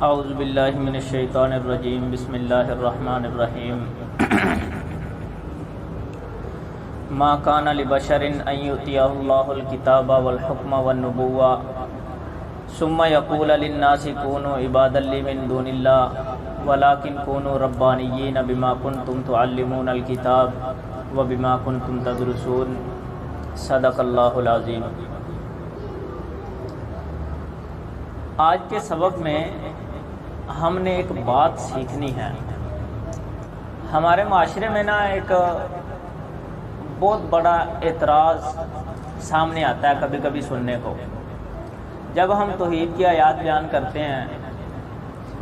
اعوذ باللہ من الشیطان الرجیم بسم اللہ الرحمن الرحیم ما کان لبشر ان یؤتیہ اللہ الکتاب والحکم والنبوۃ ثم یقول للناس کونوا عبادا لی من دون اللہ ولکن کونوا ربانیین بما کنتم تعلمون الکتاب وبما کنتم تدرسون صدق اللہ العظیم۔ آج کے سبق میں ہم نے ایک بات سیکھنی ہے۔ ہمارے معاشرے میں ایک بہت بڑا اعتراض سامنے آتا ہے کبھی کبھی سننے کو، جب ہم توحید کی آیات بیان کرتے ہیں،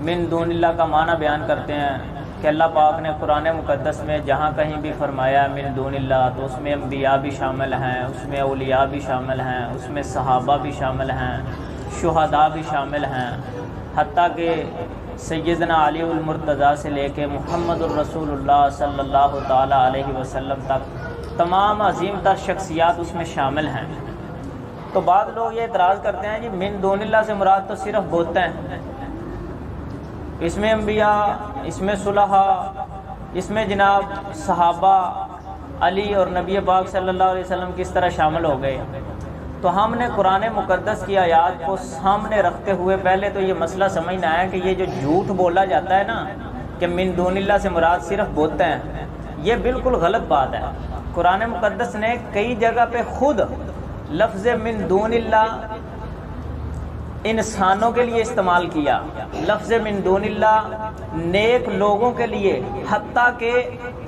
من دون اللہ کا معنی بیان کرتے ہیں کہ اللہ پاک نے قرآن مقدس میں جہاں کہیں بھی فرمایا من دون اللہ تو اس میں انبیاء بھی شامل ہیں، اس میں اولیاء بھی شامل ہیں، اس میں صحابہ بھی شامل ہیں، شہداء بھی شامل ہیں، حتیٰ کہ سیدنا علی المرتضیٰ سے لے کے محمد الرسول اللہ صلی اللہ تعالیٰ علیہ وسلم تک تمام عظیم تر شخصیات اس میں شامل ہیں۔ تو بعض لوگ یہ اعتراض کرتے ہیں جی من دون اللہ سے مراد تو صرف بتیں ہیں، اس میں انبیاء، اس میں صلحاء، اس میں جناب صحابہ، علی اور نبی پاک صلی اللہ علیہ وسلم کس طرح شامل ہو گئے؟ تو ہم نے قرآن مقدس کی آیات کو سامنے رکھتے ہوئے پہلے تو یہ مسئلہ سمجھنا ہے کہ یہ جو جھوٹ بولا جاتا ہے نا کہ من دون اللہ سے مراد صرف بتیں ہیں، یہ بالکل غلط بات ہے۔ قرآن مقدس نے کئی جگہ پہ خود لفظ من دون اللہ انسانوں کے لیے استعمال کیا، لفظ من دون اللہ نیک لوگوں کے لیے، حتیٰ کہ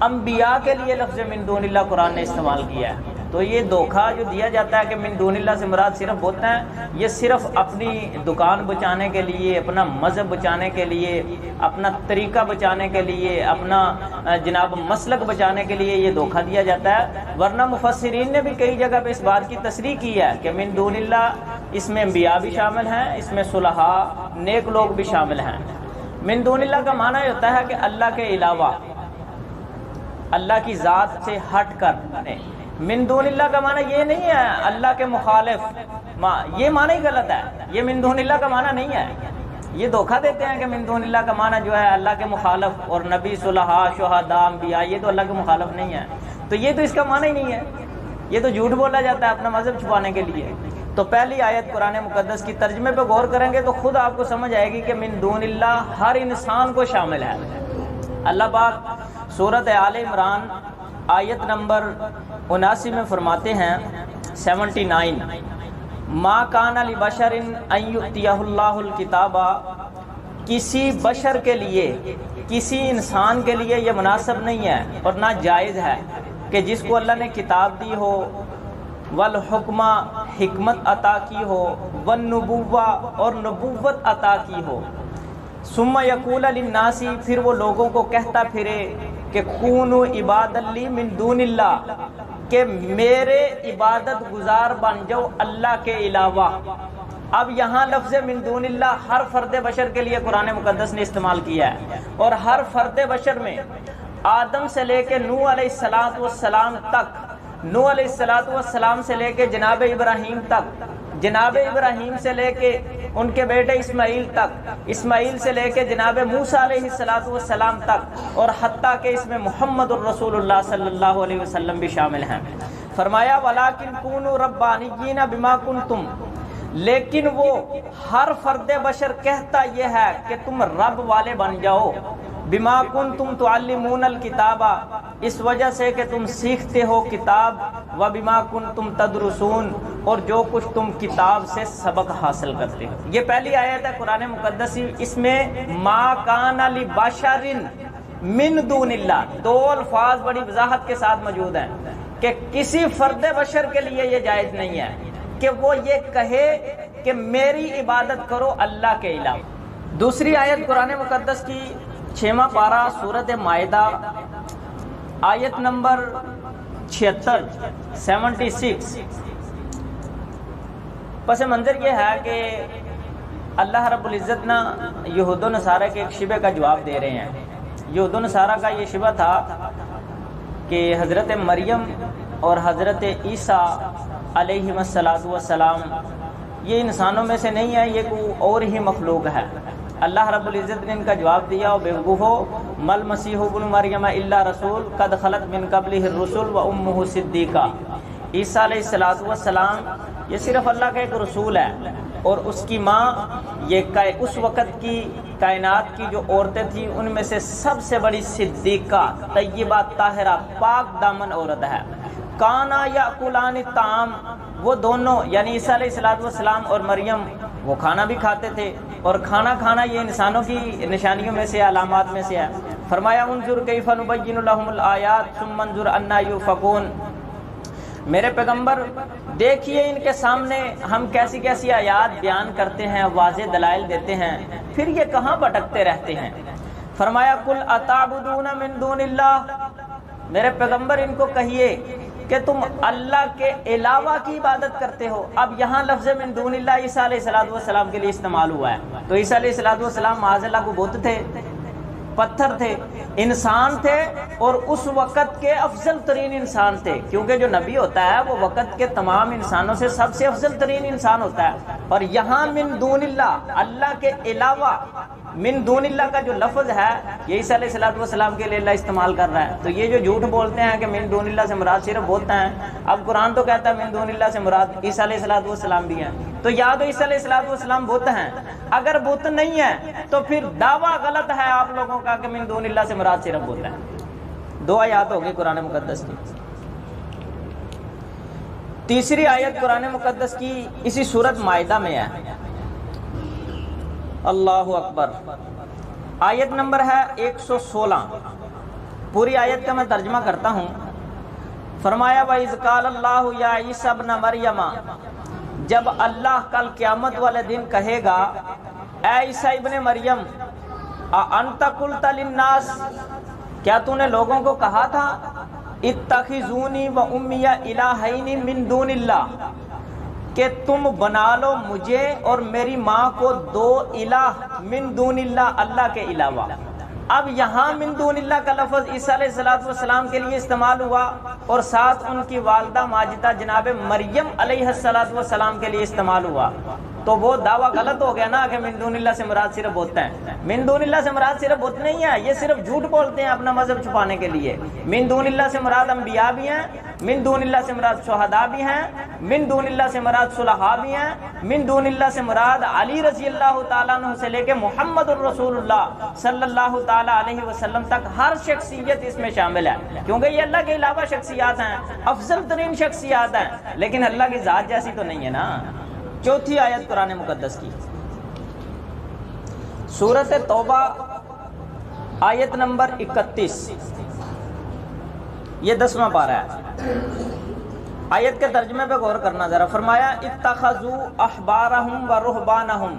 انبیاء کے لیے لفظ من دون اللہ قرآن نے استعمال کیا ہے۔ تو یہ دھوکہ جو دیا جاتا ہے کہ من دون اللہ سے مراد صرف بتیں ہیں، یہ صرف اپنی دکان بچانے کے لیے، اپنا مذہب بچانے کے لیے، اپنا طریقہ بچانے کے لیے، اپنا جناب مسلک بچانے کے لیے یہ دھوکہ دیا جاتا ہے۔ ورنہ مفسرین نے بھی کئی جگہ پہ اس بات کی تصریح کی ہے کہ من دون اللہ اس میں انبیاء بھی شامل ہیں، اس میں صلحاء نیک لوگ بھی شامل ہیں۔ من دون اللہ کا معنی یہ ہوتا ہے کہ اللہ کے علاوہ، اللہ کی ذات سے ہٹ کر۔ من دون اللہ کا معنی یہ نہیں ہے اللہ کے مخالف، یہ معنی ہی غلط ہے، یہ من دون اللہ کا معنی نہیں ہے۔ یہ دھوکہ دیتے ہیں کہ من دون اللہ کا معنی جو ہے اللہ کے مخالف، اور نبی، صلحاء، شہداء، انبیاء یہ تو اللہ کے مخالف نہیں ہے، تو یہ تو اس کا معنی ہی نہیں ہے، یہ تو جھوٹ بولا جاتا ہے اپنا مذہب چھپانے کے لیے۔ تو پہلی آیت قرآن مقدس کی ترجمے پہ غور کریں گے تو خود آپ کو سمجھ آئے گی کہ من دون اللہ ہر انسان کو شامل ہے۔ اللہ پاک سورۃ آل عمران آیت نمبر 79 میں فرماتے ہیں 79 ما کان لبشر ان یؤتیہ اللہ الکتاب، کسی بشر کے لیے، کسی انسان کے لیے یہ مناسب نہیں ہے اور نہ جائز ہے کہ جس کو اللہ نے کتاب دی ہو، والحکمہ حکمت عطا کی ہو، والنبوہ اور نبوت عطا کی ہو، ثم یقول للناس پھر وہ لوگوں کو کہتا پھرے کہ کونوا عبادا لی من دون اللہ، کہ میرے عبادت گزار بن جاؤ اللہ کے علاوہ۔ اب یہاں لفظ من دون اللہ ہر فرد بشر کے لیے قرآن مقدس نے استعمال کیا ہے، اور ہر فرد بشر میں آدم سے لے کے نوح علیہ السلام تک، نوح علیہ السلام سے لے کے جناب ابراہیم تک، جناب ابراہیم سے لے کے ان کے بیٹے اسماعیل تک، اسماعیل سے لے کے جناب موسیٰ علیہ السلام تک، اور حتیٰ کہ اس میں محمد الرسول اللہ صلی اللہ علیہ وسلم بھی شامل ہیں۔ فرمایا وَلَٰكِن كُونُوا رَبَّانِيِّينَ بِمَا كُنتُمْ، لیکن وہ ہر فرد بشر کہتا یہ ہے کہ تم رب والے بن جاؤ، بما کنتم تعلمون الکتاب، اس وجہ سے کہ تم سیکھتے ہو کتاب، و بما کنتم تدرسون، اور جو کچھ تم کتاب سے سبق حاصل کرتے ہو۔ یہ پہلی آیت ہے قرآن مقدس، اس میں ما کان لبشر من دون اللہ، دو الفاظ بڑی وضاحت کے ساتھ موجود ہیں کہ کسی فرد بشر کے لیے یہ جائز نہیں ہے کہ وہ یہ کہے کہ میری عبادت کرو اللہ کے علاوہ۔ دوسری آیت قرآن مقدس کی 6واں پارہ سورۃ مائدہ آیت نمبر 76 پس منظر یہ ہے کہ اللہ رب العزت یہود و نصارہ کے ایک شبہ کا جواب دے رہے ہیں۔ یہود و نصارہ کا یہ شبہ تھا کہ حضرت مریم اور حضرت عیسیٰ علیہ السلام یہ انسانوں میں سے نہیں ہے، یہ کوئی اور ہی مخلوق ہے۔ اللہ رب العزت نے ان کا جواب دیا، اور بیوقوفو مل مسیح ابن مریم الا رسول قد خلت من قبلہ الرسل و امہ صدیقہ، عیسیٰ علیہ السلام یہ صرف اللہ کا ایک رسول ہے، اور اس کی ماں یہ اس وقت کی کائنات کی جو عورتیں تھیں ان میں سے سب سے بڑی صدیقہ، طیبہ، طاہرہ، پاک دامن عورت ہے۔ کانا یاکلان الطعام، وہ دونوں یعنی عیسیٰ علیہ السلام اور مریم وہ کھانا بھی کھاتے تھے، اور کھانا کھانا یہ انسانوں کی نشانیوں میں سے، علامات میں سے ہے۔ فرمایا انظر کیف نبین لهم الآیات ثم انظر انا یؤفکون، میرے پیغمبر دیکھیے ان کے سامنے ہم کیسی کیسی آیات بیان کرتے ہیں، واضح دلائل دیتے ہیں، پھر یہ کہاں بھٹکتے رہتے ہیں۔ فرمایا قل اتعبدون من دون اللہ، میرے پیغمبر ان کو کہیے کہ تم اللہ کے علاوہ کی عبادت کرتے ہو۔ اب یہاں لفظ من دون اللہ عیسیٰ علیہ السلام کے لیے استعمال ہوا ہے، تو عیسیٰ علیہ السلام معاذ اللہ کو بت تھے، پتھر تھے، انسان تھے، اور اس وقت کے افضل ترین انسان تھے، کیونکہ جو نبی ہوتا ہے وہ وقت کے تمام انسانوں سے سب سے افضل ترین انسان ہوتا ہے۔ اور یہاں من دون اللہ، اللہ کے علاوہ، من دون اللہ کا جو لفظ ہے یہ عیسیٰ علیہ السلام کے لیے اللہ استعمال کر رہا ہے۔ تو یہ جو جھوٹ بولتے ہیں کہ من دون اللہ سے مراد صرف بت ہیں، اب قرآن تو کہتا ہے من دون اللہ سے مراد عیسیٰ علیہ السلام بھی ہیں، تو یا تو عیسیٰ علیہ السلام بت ہیں، اگر بت نہیں ہے تو پھر دعویٰ غلط ہے آپ لوگوں کا کہ من دون اللہ سے مراد صرف بت ہے۔ دو آیات ہوگی قرآن مقدس کی۔ تیسری آیت قرآن مقدس کی اسی سورۃ مائدہ میں ہے، اللہ اکبر، آیت نمبر ہے 116۔ پوری آیت کا میں ترجمہ کرتا ہوں۔ فرمایا وَإِذْ قَالَ اللَّهُ يَا عِيسَى ابْنَ مَرْيَمَ، جب اللہ کل قیامت والے دن کہے گا اے عیسیٰ ابن مریم، أَأَنْتَ قُلْتَ لِلنَّاسِ، کیا تو نے لوگوں کو کہا تھا اتخذونی و امی الہین من دون اللہ، کہ تم بنا لو مجھے اور میری ماں کو دو الہ من دون اللہ، اللہ کے علاوہ۔ اب یہاں من دون اللہ کا لفظ عیسیٰ علیہ السلام کے لیے استعمال ہوا، اور ساتھ ان کی والدہ ماجدہ جناب مریم علیہ السلام کے لیے استعمال ہوا، تو وہ دعویٰ غلط ہو گیا نا کہ من دون اللہ سے مراد صرف بت ہیں۔ من دون اللہ سے مراد صرف بت نہیں ہے، یہ صرف جھوٹ بولتے ہیں اپنا مذہب چھپانے کے لیے۔ من دون اللہ سے مراد انبیاء بھی ہیں، من دون اللہ سے مراد شہداء بھی ہیں، من دون اللہ سے مراد صلحاء بھی ہیں، من دون اللہ سے مراد علی رضی اللہ تعالیٰ عنہ سے لے کے محمد الرسول اللہ صلی اللہ تعالیٰ علیہ وسلم تک ہر شخصیت اس میں شامل ہے، کیونکہ یہ اللہ کے علاوہ شخصیات ہیں، افضل ترین شخصیات ہیں، لیکن اللہ کی ذات جیسی تو نہیں ہے نا۔ چوتھی آیت قرآن مقدس کی، سورۃ توبہ آیت نمبر 31، یہ 10واں پارہ ہے۔ آیت کے ترجمے پہ غور کرنا ذرا۔ فرمایا اتخذوا احبارہم و رہبانہم،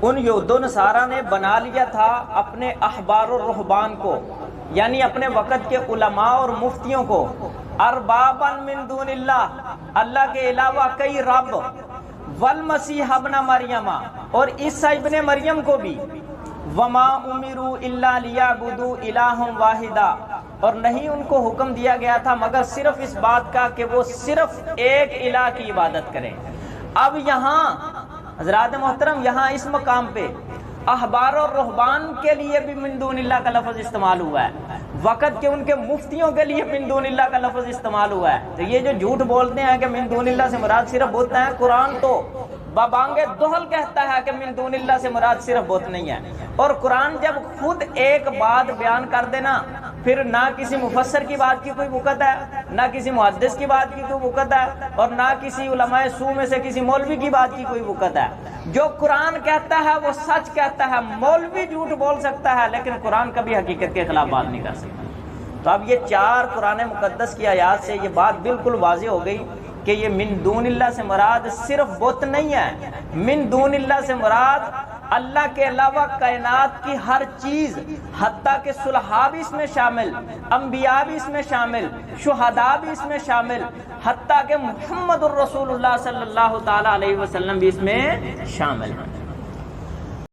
ان یہود و نصارہ نے بنا لیا تھا اپنے احبار و رہبان کو، یعنی اپنے وقت کے علماء اور مفتیوں کو، اربابا من دون اللہ، اللہ کے علاوہ کئی رب، والمسیح ابن مریم، اور عیسیٰ ابن مریم کو بھی، وما امروا الا لیعبدوا الہا واحدا، اور نہیں ان کو حکم دیا گیا تھا مگر صرف اس بات کا کہ وہ صرف ایک الہ کی عبادت کریں۔ اب یہاں حضرات محترم، یہاں اس مقام پہ احبار اور رہبان کے لیے بھی من دون اللہ کا لفظ استعمال ہوا ہے، وقت کے ان کے مفتیوں کے لیے من دون اللہ کا لفظ استعمال ہوا ہے۔ تو یہ جو جھوٹ بولتے ہیں کہ من دون اللہ سے مراد صرف بت ہیں، قرآن تو ببانگ دہل کہتا ہے کہ من دون اللہ سے مراد صرف بت نہیں ہے۔ اور قرآن جب خود ایک بات بیان کر دینا، پھر نہ کسی مفسر کی بات کی کوئی وقت ہے، نہ کسی محدث کی بات کی کوئی وقت ہے، اور نہ کسی علماء سو میں سے کسی مولوی کی بات کی کوئی وقت ہے۔ جو قرآن کہتا ہے وہ سچ کہتا ہے، مولوی جھوٹ بول سکتا ہے لیکن قرآن کبھی حقیقت کے خلاف بات نہیں کر سکتا۔ تو اب یہ چار قرآن مقدس کی آیات سے یہ بات بالکل واضح ہو گئی کہ یہ من دون اللہ سے مراد صرف بت نہیں ہے، من دون اللہ سے مراد اللہ کے علاوہ کائنات کی ہر چیز، حتیٰ کہ صلحاء بھی اس میں شامل، انبیاء بھی اس میں شامل، شہداء بھی اس میں شامل، حتیٰ کہ محمد الرسول اللہ صلی اللہ تعالیٰ علیہ وسلم بھی اس میں شامل ہیں۔